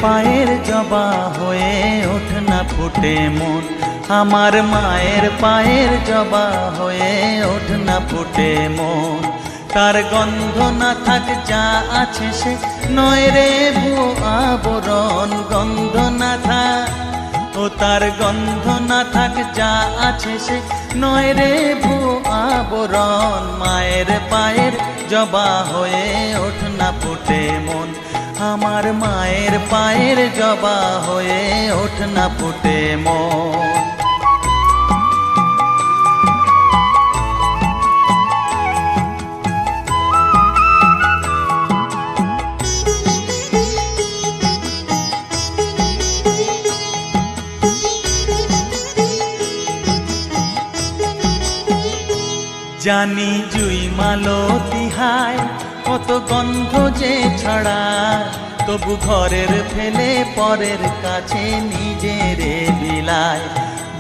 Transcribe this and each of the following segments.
পায়ের জবা হয়ে ওঠ না ফুটে মন, আমার মায়ের পায়ের জবা হয়ে ওঠ না ফুটে মন। তার গন্ধ না থাক যা আছে সে নয় রে ভুয়ো আবরণ, গন্ধ না থাক ও তার গন্ধ না থাক যা আছে সে নয় রে ভুয়ো আবরণ। মায়ের পায়ের জবা হয়ে ওঠ না ফুটে মন, আমার মায়ের পায়ের জবা হয়ে ওঠ না ফুটে মন। জানি জুই মালতী হায় কত গন্ধ যে ছড়ায়, তবু ঘরের ফেলে পরের কাছে নিজেরে বিলায়।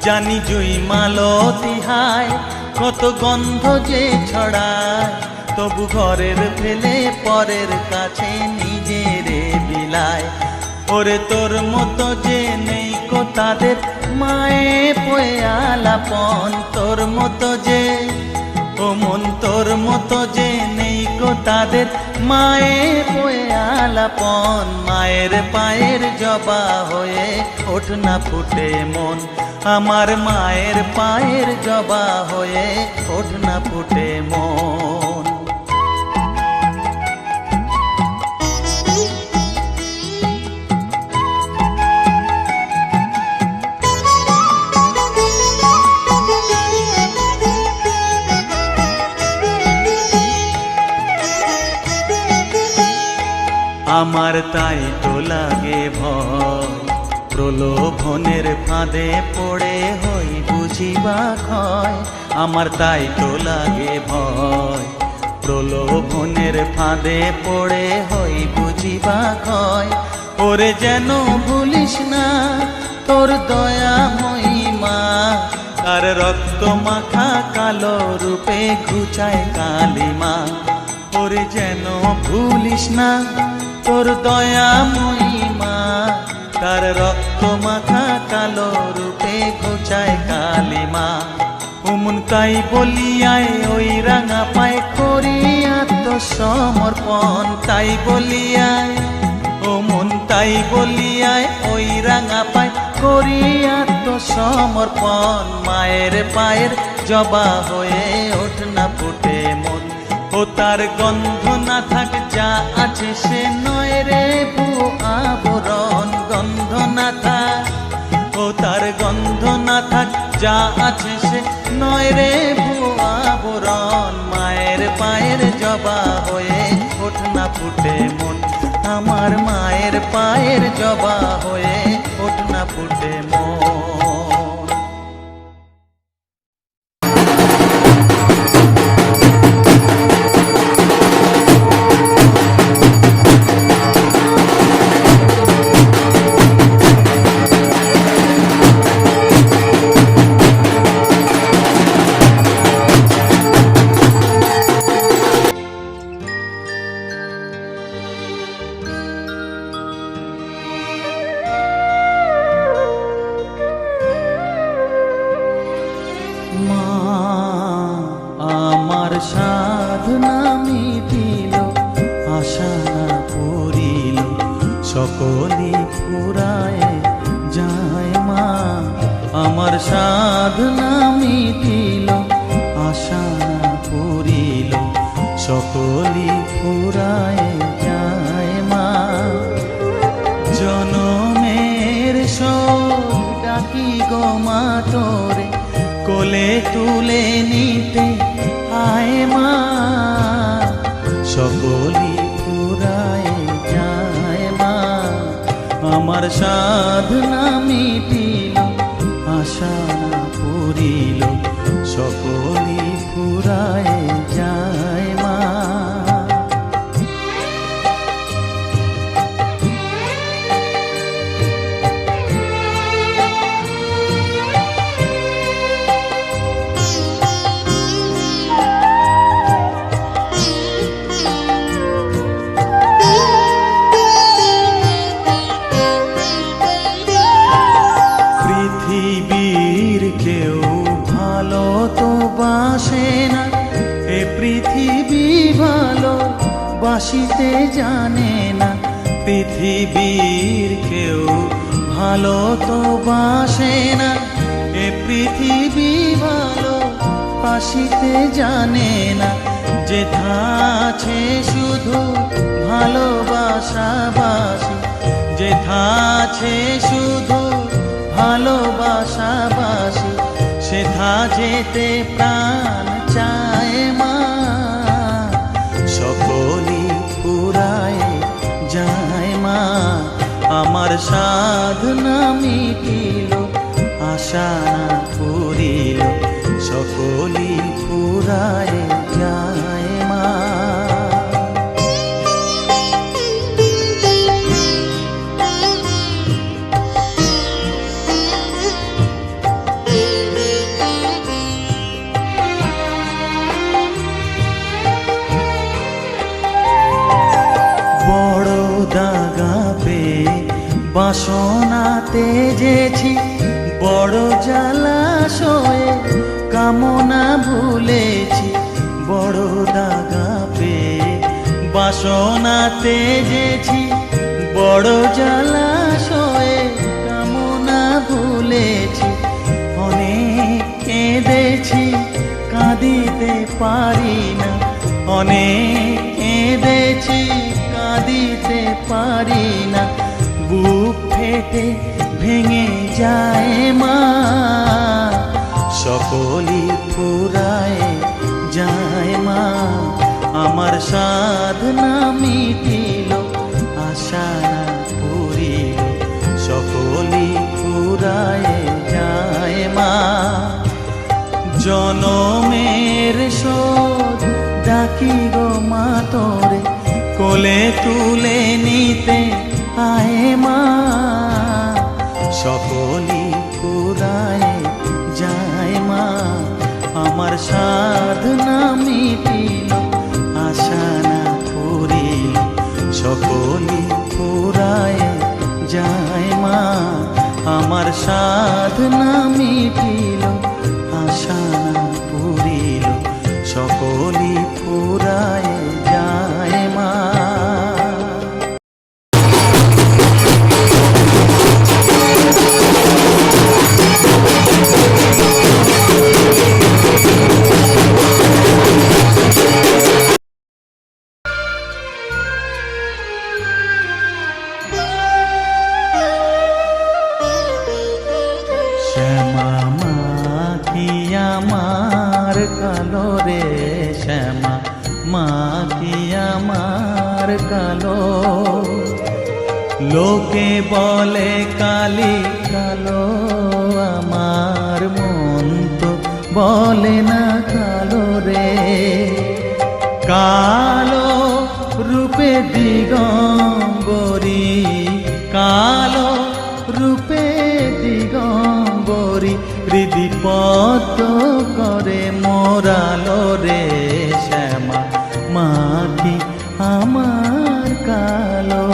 জানি জুই মালতী হায় কত গন্ধ যে ছড়ায়, তবু ঘরের ফেলে পরের কাছে নিজেরে বিলায়। ওরে তোর মতো যে নেই কো তাদের মায়ে পয়ে আলাপন, তোর মতো যে ও মন তোর মতো যে নেই কো তাদের মায়ে পয়ে আলাপন। মায়ের পায়ের জবা হয়ে ওঠ না ফুটে মন, আমার মায়ের পায়ের জবা হয়ে ওঠ না ফুটে মন। আমার তাই তো লাগে ভয়, প্রলোভনের ফাঁদে পড়ে হই বুঝিবা ক্ষয়। আমার তাই তো লাগে ভয়, প্রলোভনের ফাঁদে পড়ে হই বুঝিবা ক্ষয়। ওরে যেন ভুলিস না তোর দয়া মহিমা, তার রক্ত মাখা কালো রূপে ঘুচায় কালিমা। ওরে যেন ভুলিস না তোর দয়া মহিমা, তার রক্ত মাখা কালো রূপে ঘুচায় কালিমা। উমন তাই বলিয়ায় ওই রাঙা পায় করি আত্মসমর্পণ, তাই বলিয়ায় ও মন তাই বলিয়ায় ওই রাঙা পায় করি আত্মসমর্পণ। মায়ের পায়ের জবা হয়ে ওঠ না ফুটে মন, ও তার গন্ধ না থাক যা আছে সে নয় রে ভুয়ো আবরণ, গন্ধ না থাক ও তার গন্ধ না থাক যা আছে সে নয় রে ভুয়ো আবরণ। মায়ের পায়ের জবা হয়ে ওঠ না ফুটে মন, আমার মায়ের পায়ের জবা হয়ে ওঠ না ফুটে মন। সাধনা মিটিল আশা না পুরিল সকলি ফুরায় যায় মা, আমার সাধনা মিটিল আশা না পুরিল সকলি ফুরায় যায় মা। জনমের শোক ডাকি গো মা তোরে কোলে তুলে নিতে আয় মা, সকলি ফুরায় যায় মা। আমার সাধনা মিটিল আশা না পুরিল সকলি ফুরায় যায় মা। বাসিতে জানে না, পৃথিবীর কেউ ভালো তো বাসে না, এ পৃথিবী ভালো বাসিতে জানে না। যেথা আছে শুধু ভালোবাসাবাসি, যেথা আছে শুধু ভালোবাসাবাসি, সেথা যেতে প্রাণ চায় মা। সকলই ফুরায় যায় মা, আমার সাধনা মিটিল, আশা না পুরিল, সকলই ফুরায় যায় মা। বড় দাগা পেয়ে বাসনা তেজেছি, বড় জলাশয়ে কামনা ভুলেছি। বড় দাগা পেয়ে বাসনা তেজেছি, বড় জলাশয়ে কামনা ভুলেছি। অনেক কেঁদেছি কাঁদিতে পারি না, অনেক কেঁদেছি কাঁদিতে পারি না, বুক ফেটে ভেঙে যায় মা। সকলই ফুরায় যায় মা, আমার সাধনা মিটিল, আশা না পুরিল, সকলই ফুরায় যায় মা। জনমের শোধ ডাকি গো মা তোরে, কোলে তুলে নিতে আয় মা। সকলই ফুরায় যায় মা, আমার সাধনা মিটিল, আশা না পুরিল, সকলই ফুরায় যায় মা। আমার সাধনা মিটিল, আশা না পুরিল, সকলই ফুরায় যায় মা। শ্যামা মা কি আমার কালো রে, শ্যামা মা কি আমার কালো। লোকে বলে কালি কালো, আমার মন তো বলে না কালো রে। কালো রূপে দিগম্বরী, কালো রূপে দিগম্বরী, হৃদি পদ্ম করে মোরালো রে। শ্যামা মা কি আমার কালো।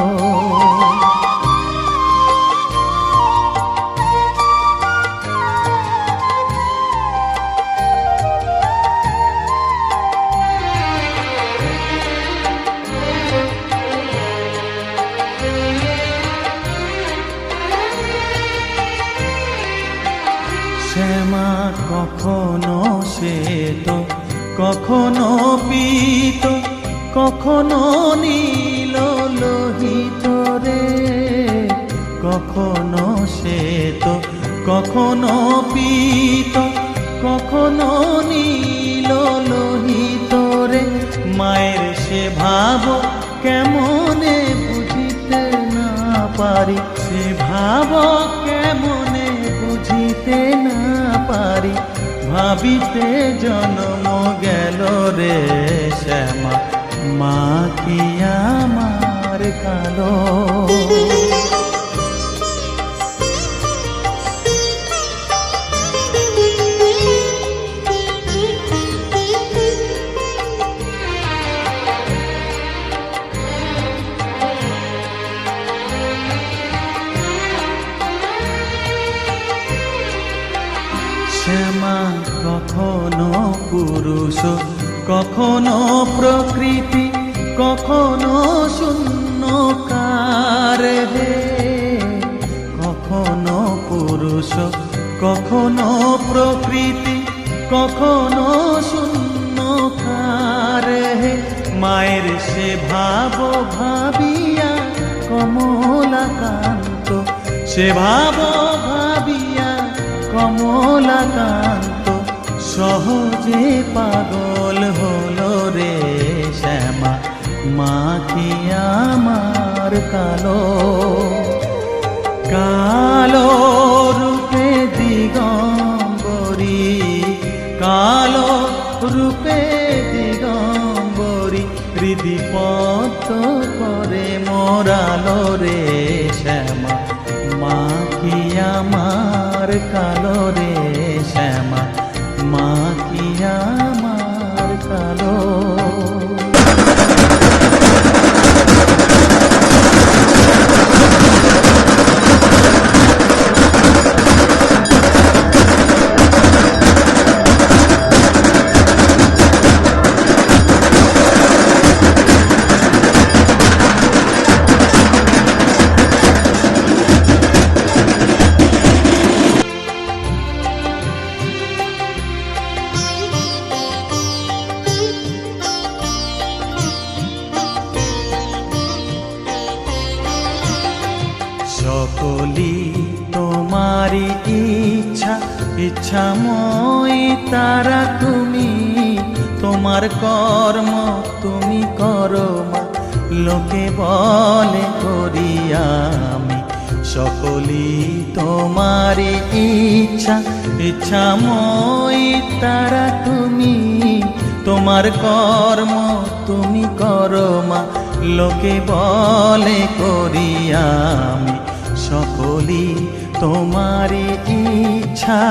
শ্যামা কখনো শ্বেত, কখনো পীত, কখনো নীল লোহিত রে। কখনো শ্বেত, কখনো পীত, কখনো নীল লোহিত রে। মায়ের সে ভাব কেমনে বুঝিতে না পারি, সে ভাব কেমনে বুঝিতে না পারি, ভাবিতে জন্ম গেল রে। শ্যামা মা কি আমার কালো। শ্যামা কখনো পুরুষ, কখনো প্রকৃতি, কখনো শূন্যকার হে, কখনো পুরুষ, কখনো প্রকৃতি, কখনো শূন্যকার হে। মায়ের সে ভাব ভাবিয়া কমলাকান্ত, সে ভাব ভাবিয়া কমলাকান্ত সহজে পাগল হলো রে শ্যামা। মা কি আমার কালো, কালো রূপে দিগম্বরী, কালো রূপে দিগম্বরী হৃদি পদ্ম করে মোরালো রে শ্যামা। মা কি আমার কালো রে শ্যামা, মা কি আমার কালো। সকলি তোমারি ইচ্ছা, ইচ্ছাময়ী তারা তুমি, তোমার কর্ম তুমি করো মা, লোকে বলে করি আমি। সকলি তোমারি ইচ্ছা, ইচ্ছাময়ী তারা তুমি, তোমার কর্ম তুমি করো মা, লোকে বলে করি আমি। সকলি তোমারি ইচ্ছা।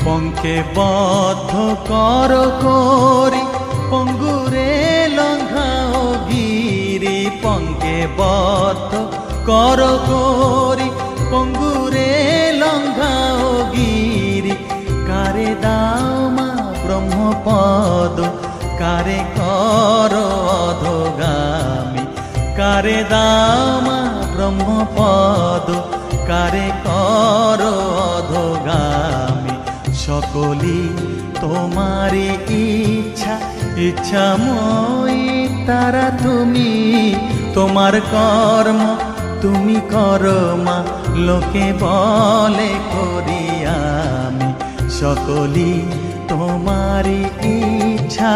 পঙ্কে বদ্ধ কর করি, পঙ্গুরে লঙ্ঘাও গিরি। পঙ্কে বদ্ধ কর করি, পঙ্গুরে লঙ্ঘাও গিরি। কারে দাও মা ব্রহ্মপদ, কারে কর অধগামী। কারে দাও মা ব্রহ্মপদ, কারে কর অধগামী। সকলি তোমারি ইচ্ছা, ইচ্ছাময়ী তারা তুমি, তোমার কর্ম তুমি করো মা, লোকে বলে করি আমি। সকলি তোমারি ইচ্ছা।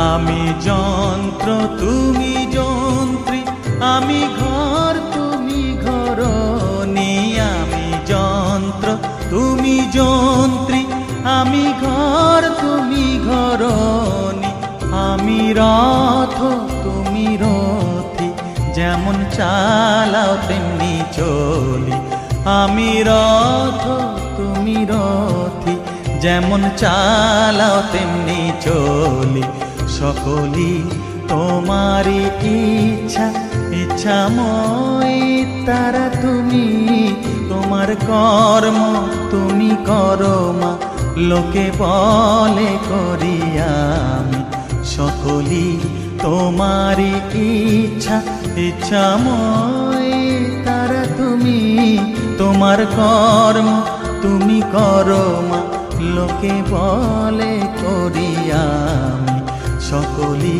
আমি যন্ত্র তুমি যন্ত্রী, আমি ঘর তুমি ঘরণী। আমি যন্ত্র তুমি যন্ত্রী, আমি ঘর তুমি ঘরণী। আমি রথ তুমি রথী, যেমন চালাও তেমনি চলি। আমি রথ তুমি রথী, যেমন চালাও তেমনি চলি। সকলি তোমারি ইচ্ছা, ইচ্ছাময়ী তারা তুমি, তোমার কর্ম তুমি করো মা, লোকে বলে করি আমি। সকলি তোমারি ইচ্ছা, ইচ্ছাময়ী তারা তুমি, তোমার কর্ম তুমি করো মা, লোকে বলে করি আমি। সকলি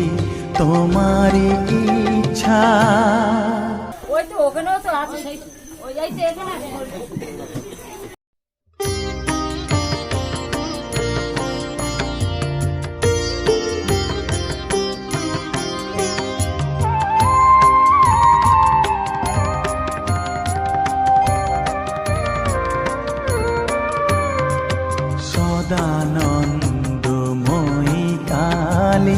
তোমারি ইচ্ছা। ওই তো ওখানেও তো আছে, ওই যাইতে এখানে সদানন্দময়ী কালী,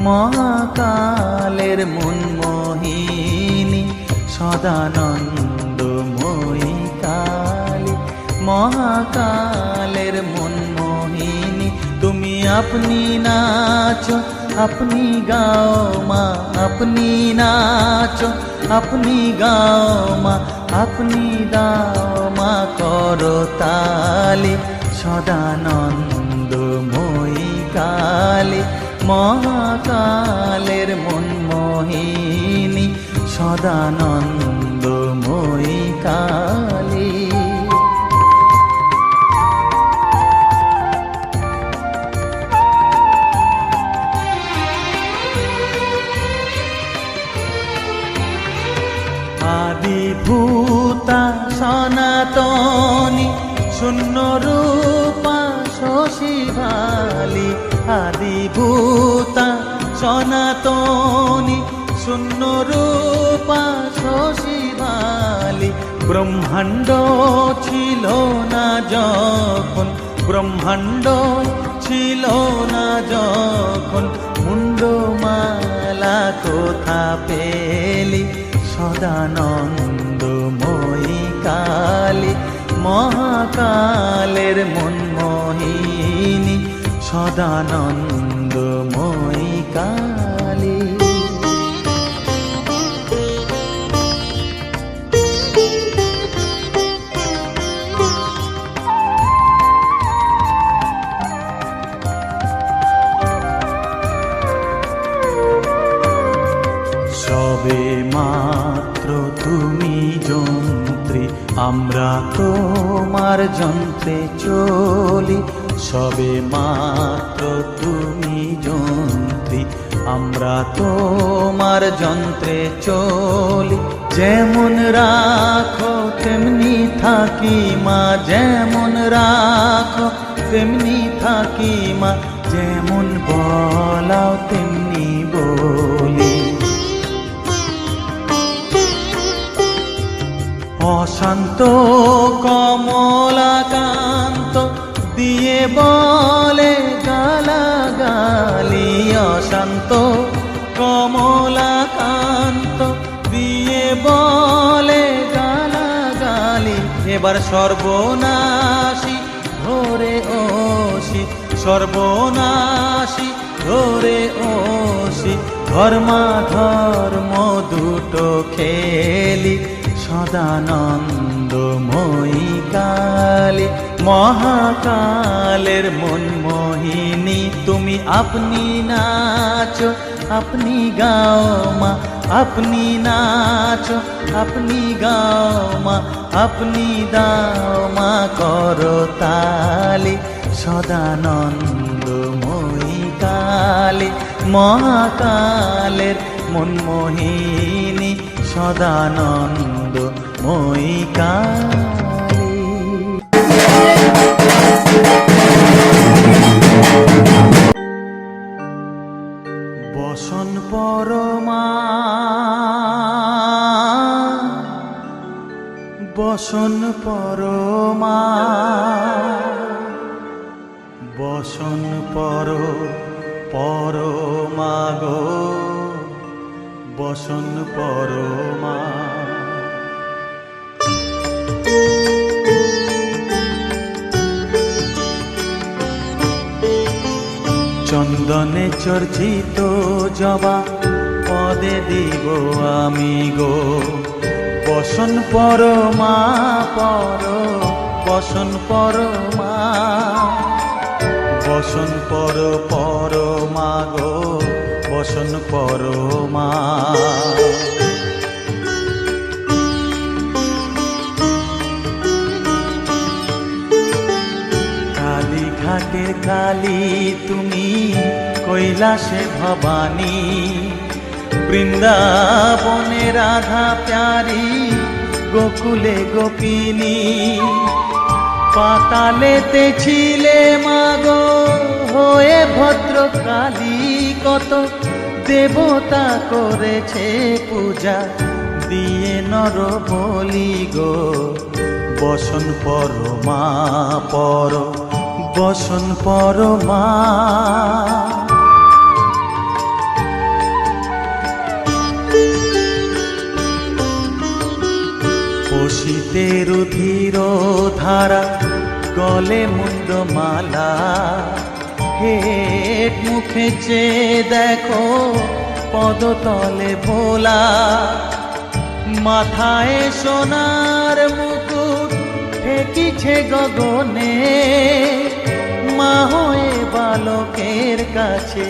মহাকালের মন মোহিনী সদানন্দময়ী কালী মহাকালের মন মোহিনী তুমি আপনি নাচো আপনি গাও মা আপনি নাচো আপনি গাও মা আপনি দাও মা করতালি সদানন্দময়ী কালী মহাকালের মন মোহিনী সদানন্দময়ী কালী আদিভূতা সনাতনী শূন্য রূপা শশীভালি আদিভূতা সনাতনী শূন্য রূপা শশীভালি ব্রহ্মাণ্ড ছিল না যখন ব্রহ্মাণ্ড ছিল না যখন মুন্ডমালা কোথা পেলি সদানন্দময়ী কালী মহাকালের মন মোহিনী সদানন্দময়ী কালী সবে মাত্র তুমি যন্ত্রী আমরা তোমার যন্ত্রে চলি সবে মাত্র তুমি যন্ত্রী আমরা তোমার যন্ত্রে চলি যেমন রাখো তেমনি থাকি মা যেমন রাখো তেমনি থাকি মা যেমন বলাও তেমনি বলি অশান্ত কমলাকান্ত দিয়ে বলে গালাগালি অশান্ত কমলাকান্ত দিয়ে বলে গালাগালি এবার সর্বনাশী ধরে ওষি সর্বনাশী ধরে ওষি ধর্মাধর্ম দুটো খেলি সদানন্দময়ী কালী মহাকালের মন মোহিনী তুমি আপনি নাচো আপনি গাও মা আপনি নাচো আপনি গাও মা আপনি দাও মা করতালি সদানন্দময়ী কালী মহাকালের মন মোহিনী সদানন্দময়ী কালী বসন পরমা বসন পরমা বসন পরমা গো বসন পরমা চন্দনে চর্চিত জবা পদে দিব আমি গো বসন পরমা বসন পরমা বসন পরমা গো বসন পরমা কালীঘাটের কালী তুমি কৈলাসে ভবানী বৃন্দাবনে রাধা প্যারি গোকুলে গোপিনী পাতালেতে ছিলে মাগো হয়ে ভদ্রকালী কত দেবতা করেছে পূজা দিয়ে নর বলি গো বসন পরমা বসন পরমা শীতের ধীর ধারা গলে মুন্ড মালা হেট মুখে চেয়ে দেখো পদতলে ভোলা মাথায় সোনার মুকুট ঠেকিছে গগনে মা হয়ে বালকের কাছে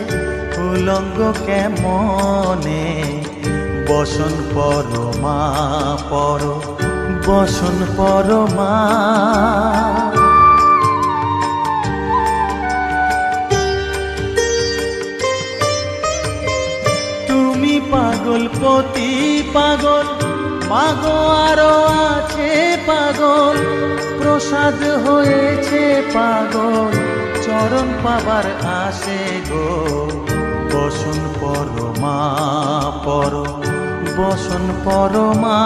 উলঙ্গ কেমনে বসন পরমা পর বসন পরমা তুমি পাগল পতি পাগল মাগো আরো আছে পাগল প্রসাদ হয়েছে পাগল চরণ পাবার আসে গো বসন পরমা পর বসন পরমা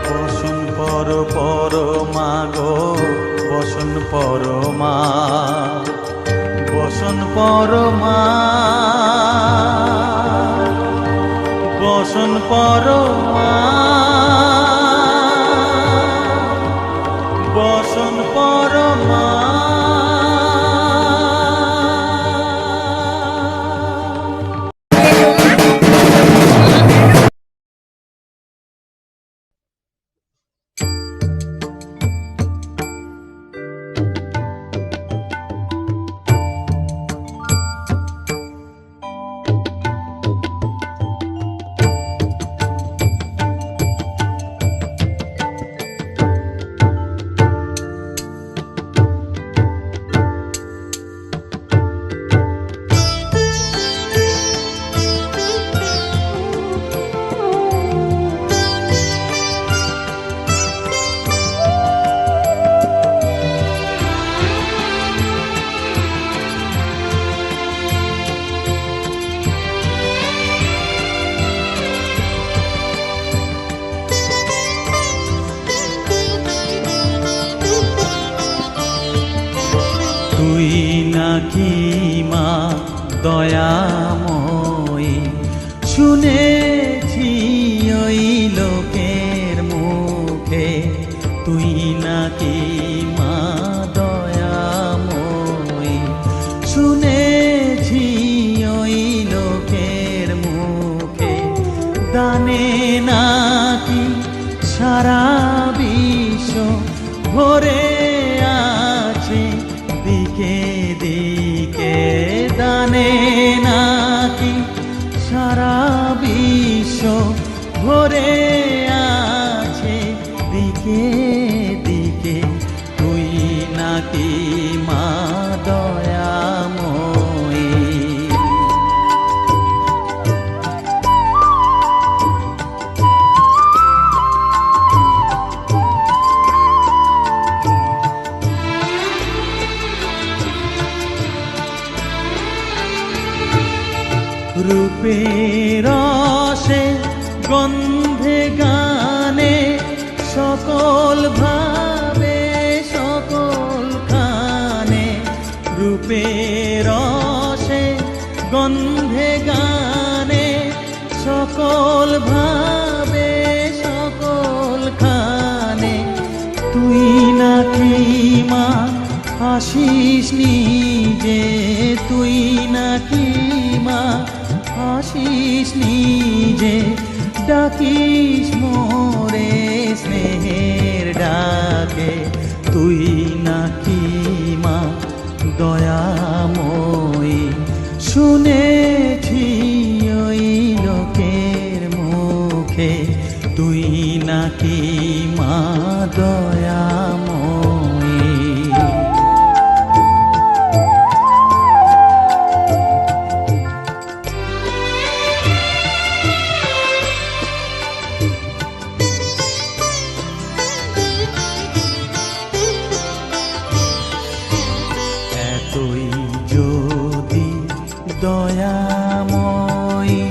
বসন পরমা গো বসন পরমা বসন পরমা বসন পরমা বসন পরমা তুই নাকি মা দয়াময়ী শুনেছি ওই লোকের মুখে তুই নাকি মা দয়াময়ী শুনেছি ওই লোকের মুখে দানে নাকি সারা বিশ্ব ভরে আছে দিকে দিকে দানে নাকি সারা বিশ্ব ভরে আছে দিকে দিকে তুই নাকি মা দয়াময়ী রূপের রসে গন্ধে গানে সকল ভাবে সকল খানে রূপের রসে গন্ধে গানে সকল ভাবে সকল খানে তুই নাকি মা আসিস নিজে তুই নাকি মা আসিস নিজে ডাকিস মোরে স্নেহের ডাকে তুই নাকি মা দয়াময়ী শুনেছি ওই লোকের মুখে তুই নাকি মা দয়াময়ী এতই যদি দয়াময়ী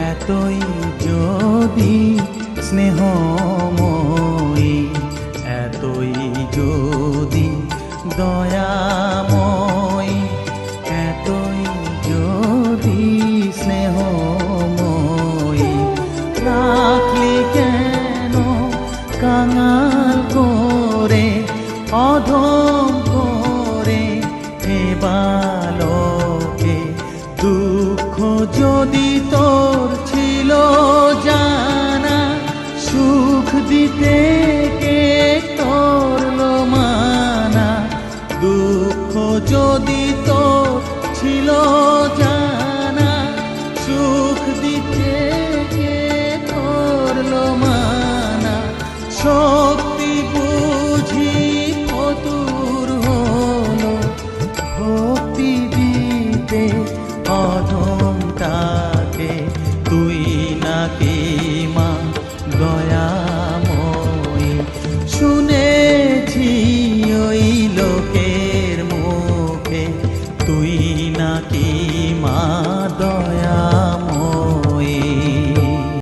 এতই যদি স্নেহময়ী এতই যদি দয়াময়ী এতই যদি স্নেহময়ী রাখলি কেন খুঁজিতে